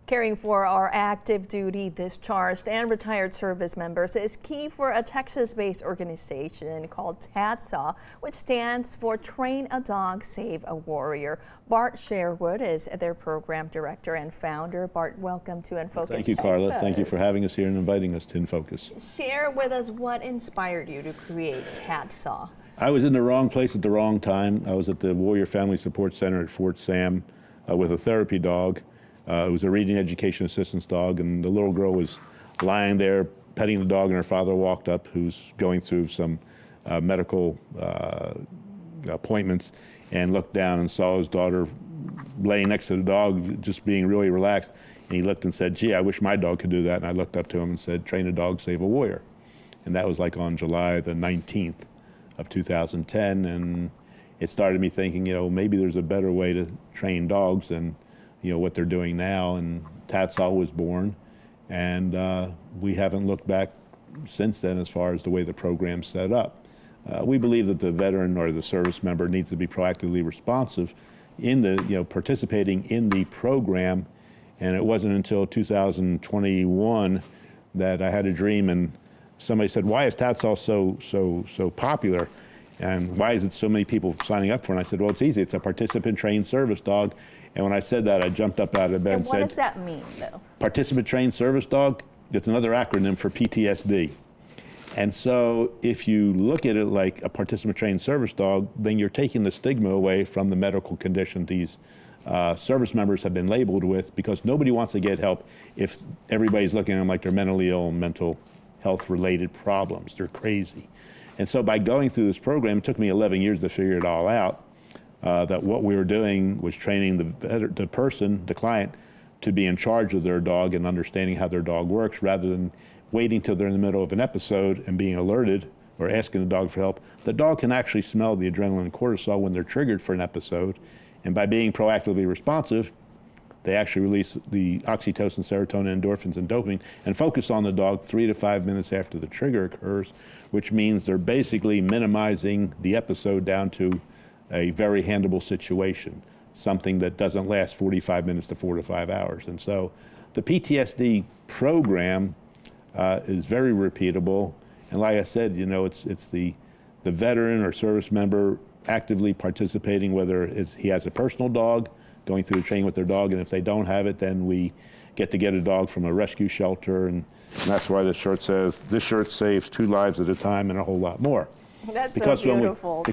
Caring for our active duty, discharged, and retired service members is key for a Texas-based organization called TADSAW, which stands for Train a Dog, Save a Warrior. Bart Sherwood is their program director and founder. Bart, welcome to In Focus. Thank you, Carla. Thank you for having us here and inviting us to In Focus. Share with us what inspired you to create TADSAW. I was in the wrong place at the wrong time. I was at the Warrior Family Support Center at Fort Sam with a therapy dog. It was a reading education assistance dog, and the little girl was lying there petting the dog, and her father walked up, who's going through some medical appointments, and looked down and saw his daughter laying next to the dog, just being really relaxed. And he looked and said, "Gee, I wish my dog could do that." And I looked up to him and said, "Train a dog, save a warrior." And that was like on July the 19th of 2010, and it started me thinking, maybe there's a better way to train dogs than what they're doing now. And TADSAW was born, and we haven't looked back since then as far as the way the program's set up. We believe that the veteran or the service member needs to be proactively responsive in the, participating in the program. And it wasn't until 2021 that I had a dream, and somebody said, "Why is TADSAW so popular? And why is it so many people signing up for it?" And I said, "Well, it's easy. It's a participant-trained service dog." And when I said that, I jumped up out of bed and said, "What does that mean, though?" Participant-trained service dog, it's another acronym for PTSD. And so if you look at it like a participant-trained service dog, then you're taking the stigma away from the medical condition these service members have been labeled with, because nobody wants to get help if everybody's looking at them like they're mentally ill and mental health-related problems. They're crazy. And so by going through this program, it took me 11 years to figure it all out, that what we were doing was training the client, to be in charge of their dog and understanding how their dog works, rather than waiting till they're in the middle of an episode and being alerted or asking the dog for help. The dog can actually smell the adrenaline and cortisol when they're triggered for an episode, and by being proactively responsive, they actually release the oxytocin, serotonin, endorphins, and dopamine, and focus on the dog 3 to 5 minutes after the trigger occurs, which means they're basically minimizing the episode down to a very handleable situation, something that doesn't last 45 minutes to 4 to 5 hours. And so the PTSD program is very repeatable. And like I said, it's the veteran or service member actively participating, whether he has a personal dog, going through the training with their dog, and if they don't have it, then we get a dog from a rescue shelter, and that's why this shirt says, "This shirt saves 2 lives at a time," and a whole lot more. That's so beautiful.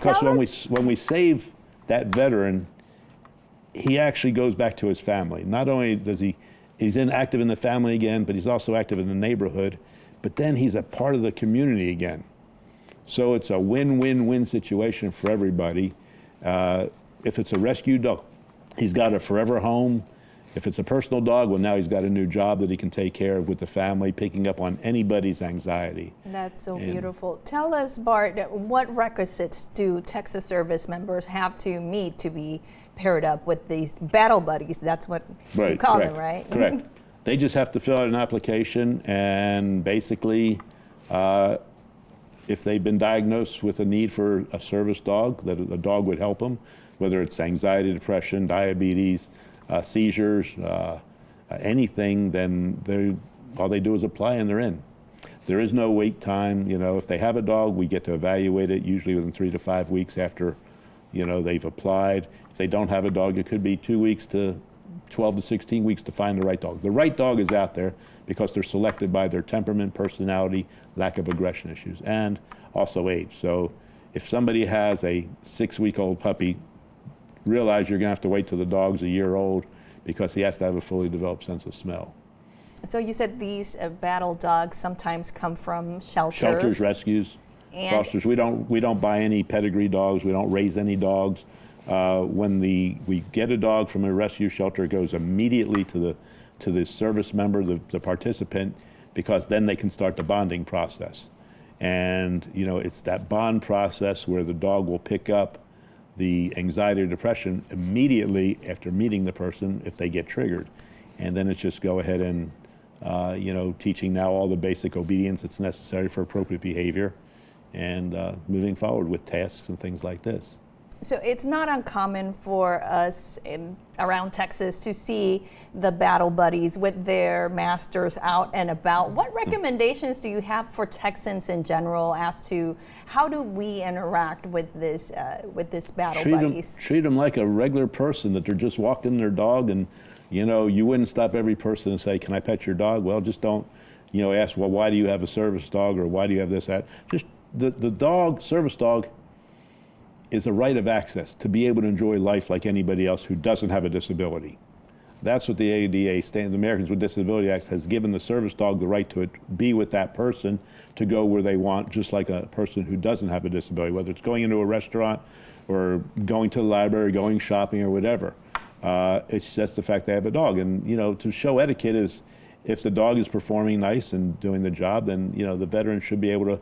When we save that veteran, he actually goes back to his family. Not only does he's active in the family again, but he's also active in the neighborhood, but then he's a part of the community again. So it's a win-win-win situation for everybody. If it's a rescue dog, he's got a forever home. If it's a personal dog, well, now he's got a new job that he can take care of with the family, picking up on anybody's anxiety. That's so beautiful. Tell us, Bart, what requisites do Texas service members have to meet to be paired up with these battle buddies? That's what you call them, right? Correct. They just have to fill out an application, and basically, if they've been diagnosed with a need for a service dog, that a dog would help them, whether it's anxiety, depression, diabetes, seizures, anything, then all they do is apply and they're in. There is no wait time. If they have a dog, we get to evaluate it usually within 3 to 5 weeks after they've applied. If they don't have a dog, it could be 2 weeks to 12 to 16 weeks to find the right dog. The right dog is out there because they're selected by their temperament, personality, lack of aggression issues, and also age. So if somebody has a 6-week-old puppy, realize you're going to have to wait till the dog's a year old, because he has to have a fully developed sense of smell. So you said these battle dogs sometimes come from shelters. Shelters, rescues, fosters. We don't buy any pedigree dogs. We don't raise any dogs. When we get a dog from a rescue shelter, it goes immediately to the service member, the participant, because then they can start the bonding process. And it's that bond process where the dog will pick up the anxiety or depression immediately after meeting the person if they get triggered. And then it's just go ahead and, teaching now all the basic obedience that's necessary for appropriate behavior, and moving forward with tasks and things like this. So it's not uncommon for us around Texas to see the battle buddies with their masters out and about. What recommendations do you have for Texans in general as to how do we interact with this battle buddies? Treat them like a regular person, that they're just walking their dog, and you wouldn't stop every person and say, "Can I pet your dog?" Well, just don't ask, "Well, why do you have a service dog?" or "Why do you have this, that?" Just the service dog is a right of access to be able to enjoy life like anybody else who doesn't have a disability. That's what the ADA, the Americans with Disability Act, has given the service dog the right to be with that person, to go where they want, just like a person who doesn't have a disability, whether it's going into a restaurant or going to the library, going shopping or whatever. It's just the fact they have a dog. And to show etiquette is, if the dog is performing nice and doing the job, then the veteran should be able to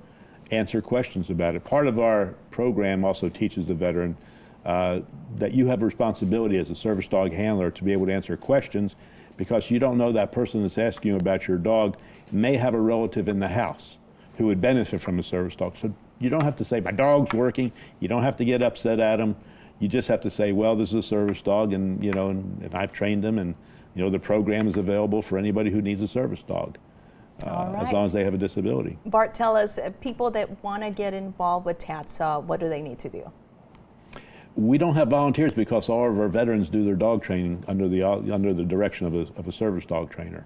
answer questions about it. Part of our program also teaches the veteran that you have a responsibility as a service dog handler to be able to answer questions, because you don't know that person that's asking you about your dog may have a relative in the house who would benefit from a service dog. So you don't have to say, "My dog's working." You don't have to get upset at him. You just have to say, "Well, this is a service dog, and and I've trained him, and the program is available for anybody who needs a service dog." As long as they have a disability. Bart, tell us, people that want to get involved with TADSAW, what do they need to do? We don't have volunteers because all of our veterans do their dog training under the direction of a service dog trainer.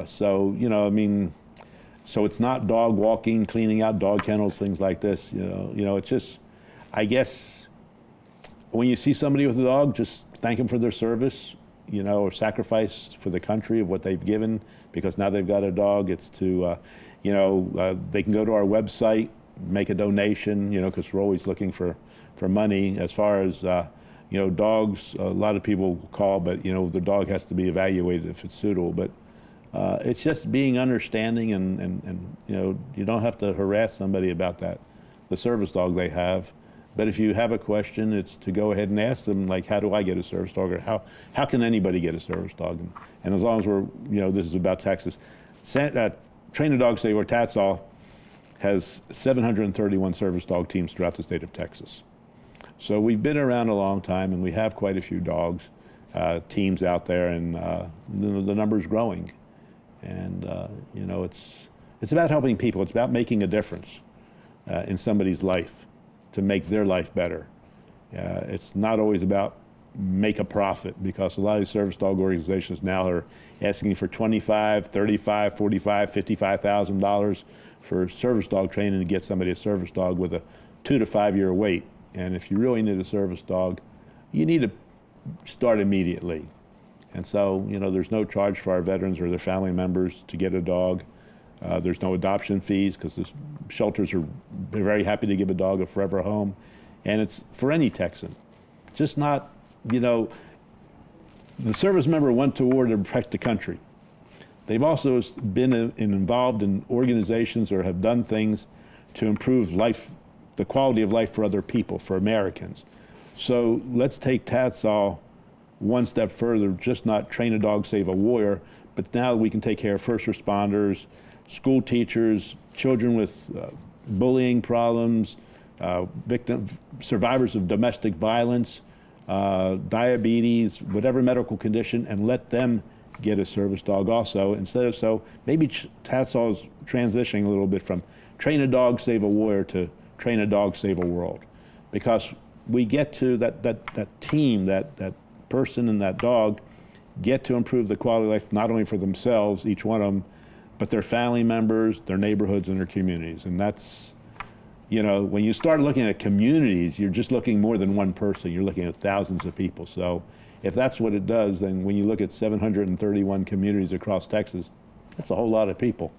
So it's not dog walking, cleaning out dog kennels, things like this. It's just, I guess, when you see somebody with a dog, just thank them for their service, or sacrifice for the country of what they've given, because now they've got a dog. It's to, they can go to our website, make a donation, because we're always looking for money. As far as, dogs, a lot of people call, but, the dog has to be evaluated if it's suitable. But it's just being understanding, and you don't have to harass somebody about the service dog they have. But if you have a question, it's to go ahead and ask them, like, "How do I get a service dog?" or how can anybody get a service dog? And as long as we're, this is about Texas. Train a Dog Save, or TADSAW, has 731 service dog teams throughout the state of Texas. So we've been around a long time, and we have quite a few dogs, teams out there, and the number's growing. And it's about helping people. It's about making a difference in somebody's life, to make their life better. It's not always about make a profit, because a lot of these service dog organizations now are asking for $25,000, $35,000, $45,000, $55,000 for service dog training to get somebody a service dog with a 2 to 5 year wait. And if you really need a service dog, you need to start immediately. And so, there's no charge for our veterans or their family members to get a dog. There's no adoption fees, because the shelters are very happy to give a dog a forever home. And it's for any Texan. Just not, the service member went to war to protect the country. They've also been involved in organizations or have done things to improve life, the quality of life for other people, for Americans. So let's take TADSAW one step further, just not train a dog, save a warrior, but now we can take care of first responders, school teachers, children with bullying problems, survivors of domestic violence, diabetes, whatever medical condition, and let them get a service dog also. Instead of, so maybe TADSAW is transitioning a little bit from train a dog, save a warrior to train a dog, save a world. Because we get to that team, that person and that dog get to improve the quality of life, not only for themselves, each one of them, but their family members, their neighborhoods, and their communities. And that's, when you start looking at communities, you're just looking more than one person. You're looking at thousands of people. So if that's what it does, then when you look at 731 communities across Texas, that's a whole lot of people.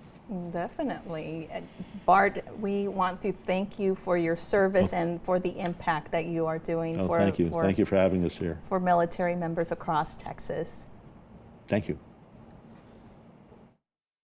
Definitely. Bart, we want to thank you for your service and for the impact that you are doing thank you. Thank you for having us here. For military members across Texas. Thank you.